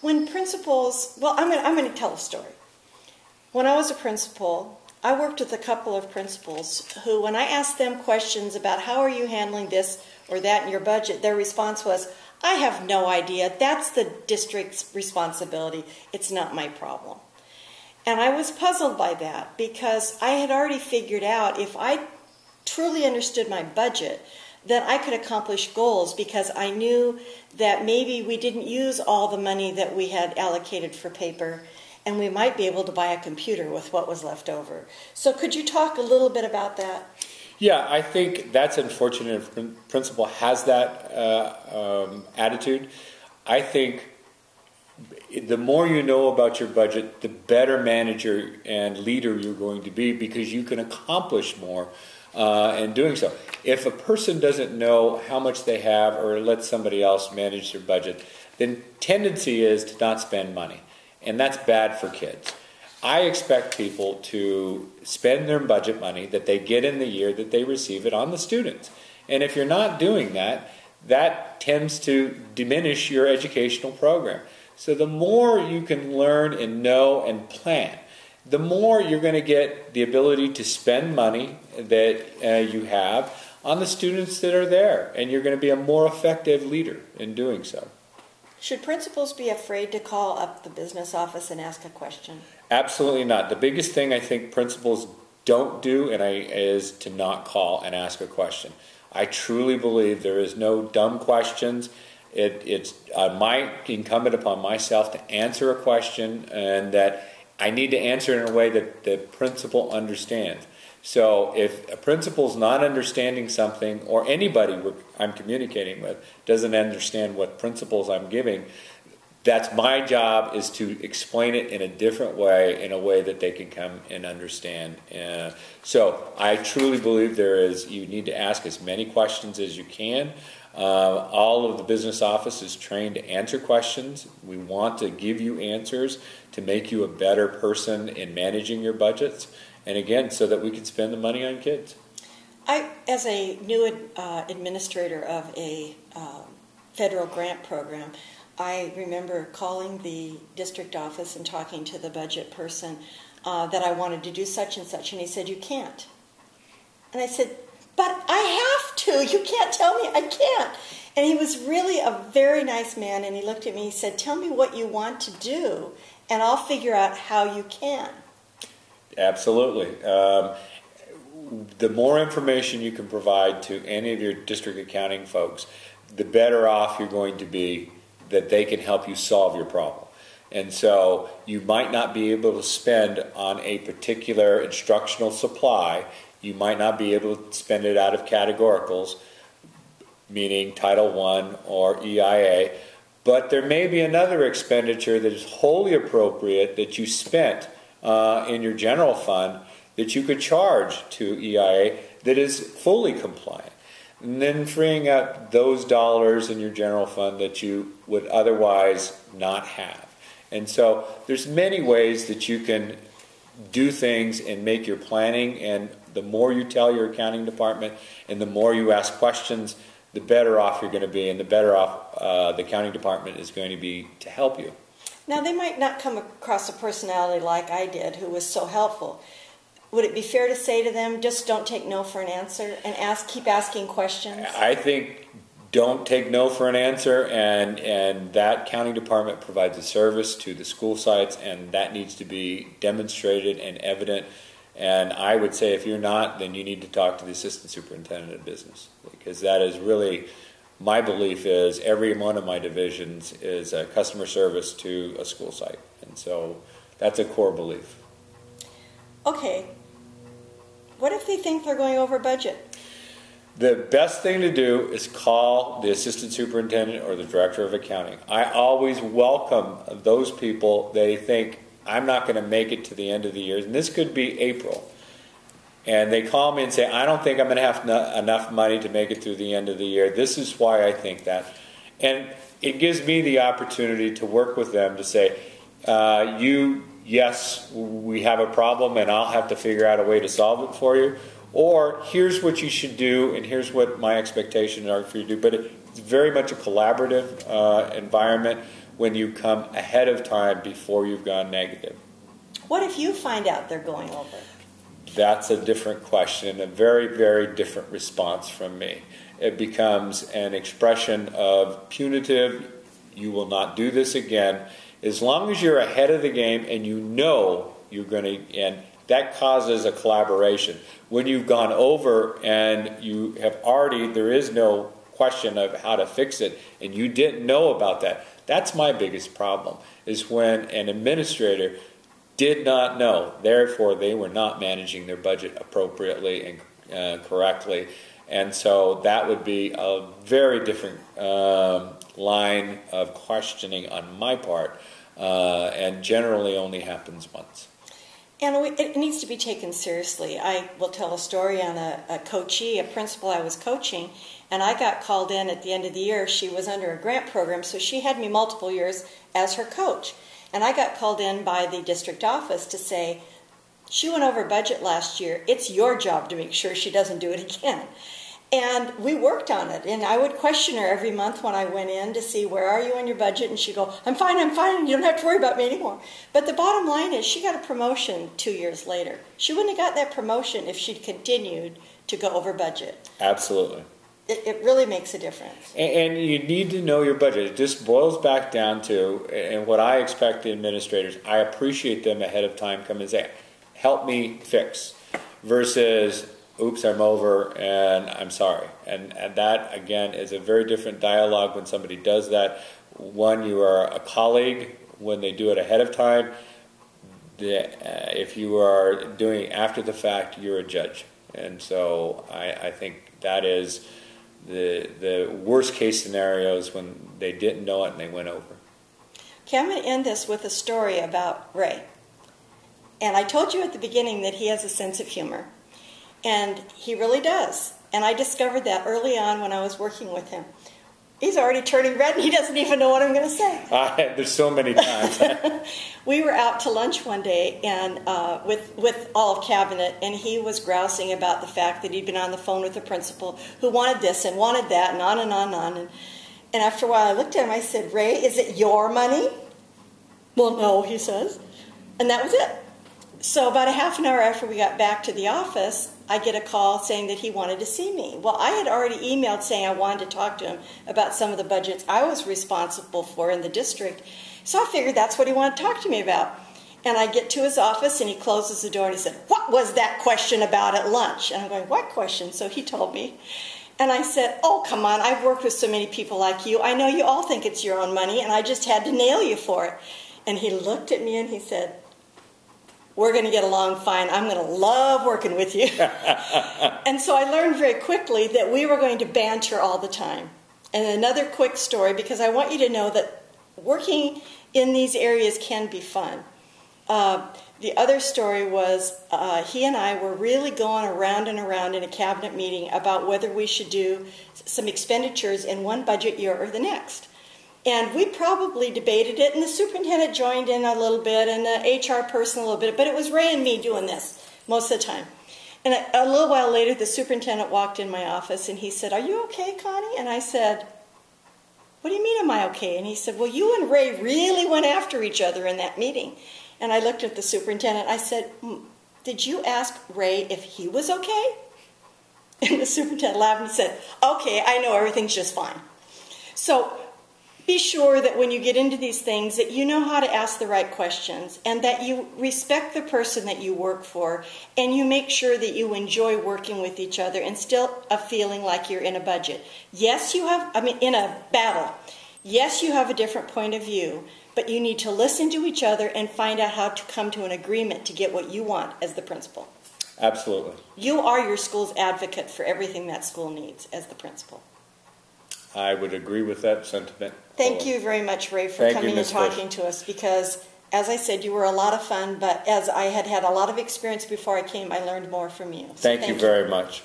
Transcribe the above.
when principals, well, I'm going to tell a story. When I was a principal, I worked with a couple of principals who, when I asked them questions about how are you handling this or that in your budget, their response was, I have no idea. That's the district's responsibility. It's not my problem. And I was puzzled by that because I had already figured out if I truly understood my budget, that I could accomplish goals because I knew that maybe we didn't use all the money that we had allocated for paper and we might be able to buy a computer with what was left over. So could you talk a little bit about that? Yeah, I think that's unfortunate if a principal has that attitude. I think the more you know about your budget, the better manager and leader you're going to be because you can accomplish more in doing so. If a person doesn't know how much they have or let somebody else manage their budget, then tendency is to not spend money, and that's bad for kids. I expect people to spend their budget money that they get in the year that they receive it on the students. And if you're not doing that, that tends to diminish your educational program. So the more you can learn and know and plan, the more you're going to get the ability to spend money that you have on the students that are there. And you're going to be a more effective leader in doing so. Should principals be afraid to call up the business office and ask a question? Absolutely not. The biggest thing I think principals don't do is to not call and ask a question. I truly believe there is no dumb questions. It's incumbent upon myself to answer a question, and that I need to answer it in a way that the principal understands. So if a principal's not understanding something, or anybody I'm communicating with doesn't understand what principles I'm giving, that's my job, is to explain it in a different way, in a way that they can come and understand. So I truly believe you need to ask as many questions as you can. All of the business office is trained to answer questions. We want to give you answers to make you a better person in managing your budgets. And again, so that we can spend the money on kids. As a new administrator of a federal grant program, I remember calling the district office and talking to the budget person that I wanted to do such and such, and he said, you can't. And I said, but I have to. You can't tell me I can't. And he was really a very nice man, and he looked at me and he said, tell me what you want to do, and I'll figure out how you can. Absolutely. The more information you can provide to any of your district accounting folks, the better off you're going to be, that they can help you solve your problem. And so you might not be able to spend on a particular instructional supply. You might not be able to spend it out of categoricals, meaning Title I or EIA, but there may be another expenditure that is wholly appropriate that you spent in your general fund that you could charge to EIA that is fully compliant. And then freeing up those dollars in your general fund that you would otherwise not have. And so there's many ways that you can do things and make your planning, and the more you tell your accounting department and the more you ask questions, the better off you're going to be, and the better off the accounting department is going to be to help you. Now, they might not come across a personality like I did who was so helpful. Would it be fair to say to them, just don't take no for an answer and keep asking questions? I think don't take no for an answer, and that accounting department provides a service to the school sites, and that needs to be demonstrated and evident. And I would say if you're not, then you need to talk to the assistant superintendent of business, because that is really, my belief is every one of my divisions is a customer service to a school site. And so that's a core belief. Okay. What if they think they're going over budget? The best thing to do is call the assistant superintendent or the director of accounting. I always welcome those people. They think, I'm not going to make it to the end of the year, and this could be April. And they call me and say, I don't think I'm going to have enough money to make it through the end of the year. This is why I think that. And it gives me the opportunity to work with them to say, yes, we have a problem and I'll have to figure out a way to solve it for you. Or here's what you should do, and here's what my expectations are for you to do. But it's very much a collaborative environment when you come ahead of time before you've gone negative. What if you find out they're going over? That's a different question, a very, very different response from me. It becomes an expression of punitive, you will not do this again. As long as you're ahead of the game and you know you're going to, and that causes a collaboration. When you've gone over and you have already, there is no question of how to fix it, and you didn't know about that. That's my biggest problem, is when an administrator did not know, therefore they were not managing their budget appropriately and correctly. And so that would be a very different line of questioning on my part, and generally only happens once. And it needs to be taken seriously. I will tell a story on a coachee, a principal I was coaching, and I got called in at the end of the year. She was under a grant program, so she had me multiple years as her coach. And I got called in by the district office to say, she went over budget last year. It's your job to make sure she doesn't do it again. And we worked on it. And I would question her every month when I went in to see, where are you on your budget? And she'd go, I'm fine. You don't have to worry about me anymore. But the bottom line is she got a promotion 2 years later. She wouldn't have got that promotion if she'd continued to go over budget. Absolutely. It really makes a difference. And you need to know your budget. It just boils back down to, and what I expect the administrators, I appreciate them ahead of time come and say, help me fix, versus, oops, I'm over and I'm sorry. And that, again, is a very different dialogue when somebody does that. One, you are a colleague when they do it ahead of time. If you are doing it after the fact, you're a judge. And so I think that is the worst case scenarios when they didn't know it and they went over. Okay, I'm going to end this with a story about Ray. And I told you at the beginning that he has a sense of humor. And he really does. And I discovered that early on when I was working with him. He's already turning red and he doesn't even know what I'm going to say. There's so many times. We were out to lunch one day and with all of Cabinet, and he was grousing about the fact that he'd been on the phone with the principal who wanted this and wanted that and on and on and on. And after a while I looked at him, I said, Ray, is it your money? Well, no, he says. And that was it. So about a half an hour after we got back to the office, I get a call saying that he wanted to see me. Well, I had already emailed saying I wanted to talk to him about some of the budgets I was responsible for in the district. So I figured that's what he wanted to talk to me about. And I get to his office and he closes the door and he said, what was that question about at lunch? And I'm going, what question? So he told me. And I said, oh, come on, I've worked with so many people like you. I know you all think it's your own money and I just had to nail you for it. And he looked at me and he said, we're going to get along fine. I'm going to love working with you. And so I learned very quickly that we were going to banter all the time. And another quick story, because I want you to know that working in these areas can be fun. The other story was he and I were really going around and around in a cabinet meeting about whether we should do some expenditures in one budget year or the next. And we probably debated it, and the superintendent joined in a little bit, and the HR person a little bit, but it was Ray and me doing this most of the time. And a little while later, the superintendent walked in my office, and he said, are you okay, Connie? And I said, what do you mean, am I okay? And he said, well, you and Ray really went after each other in that meeting. And I looked at the superintendent. I said, did you ask Ray if he was okay? And the superintendent laughed and said, okay, I know everything's just fine. So be sure that when you get into these things that you know how to ask the right questions and that you respect the person that you work for and you make sure that you enjoy working with each other and still a feeling like you're in a budget. Yes, in a battle. Yes, you have a different point of view, but you need to listen to each other and find out how to come to an agreement to get what you want as the principal. Absolutely. You are your school's advocate for everything that school needs as the principal. I would agree with that sentiment. Thank you very much, Ray, for coming and talking to us, because, as I said, you were a lot of fun, but as I had a lot of experience before I came, I learned more from you. So thank you very much.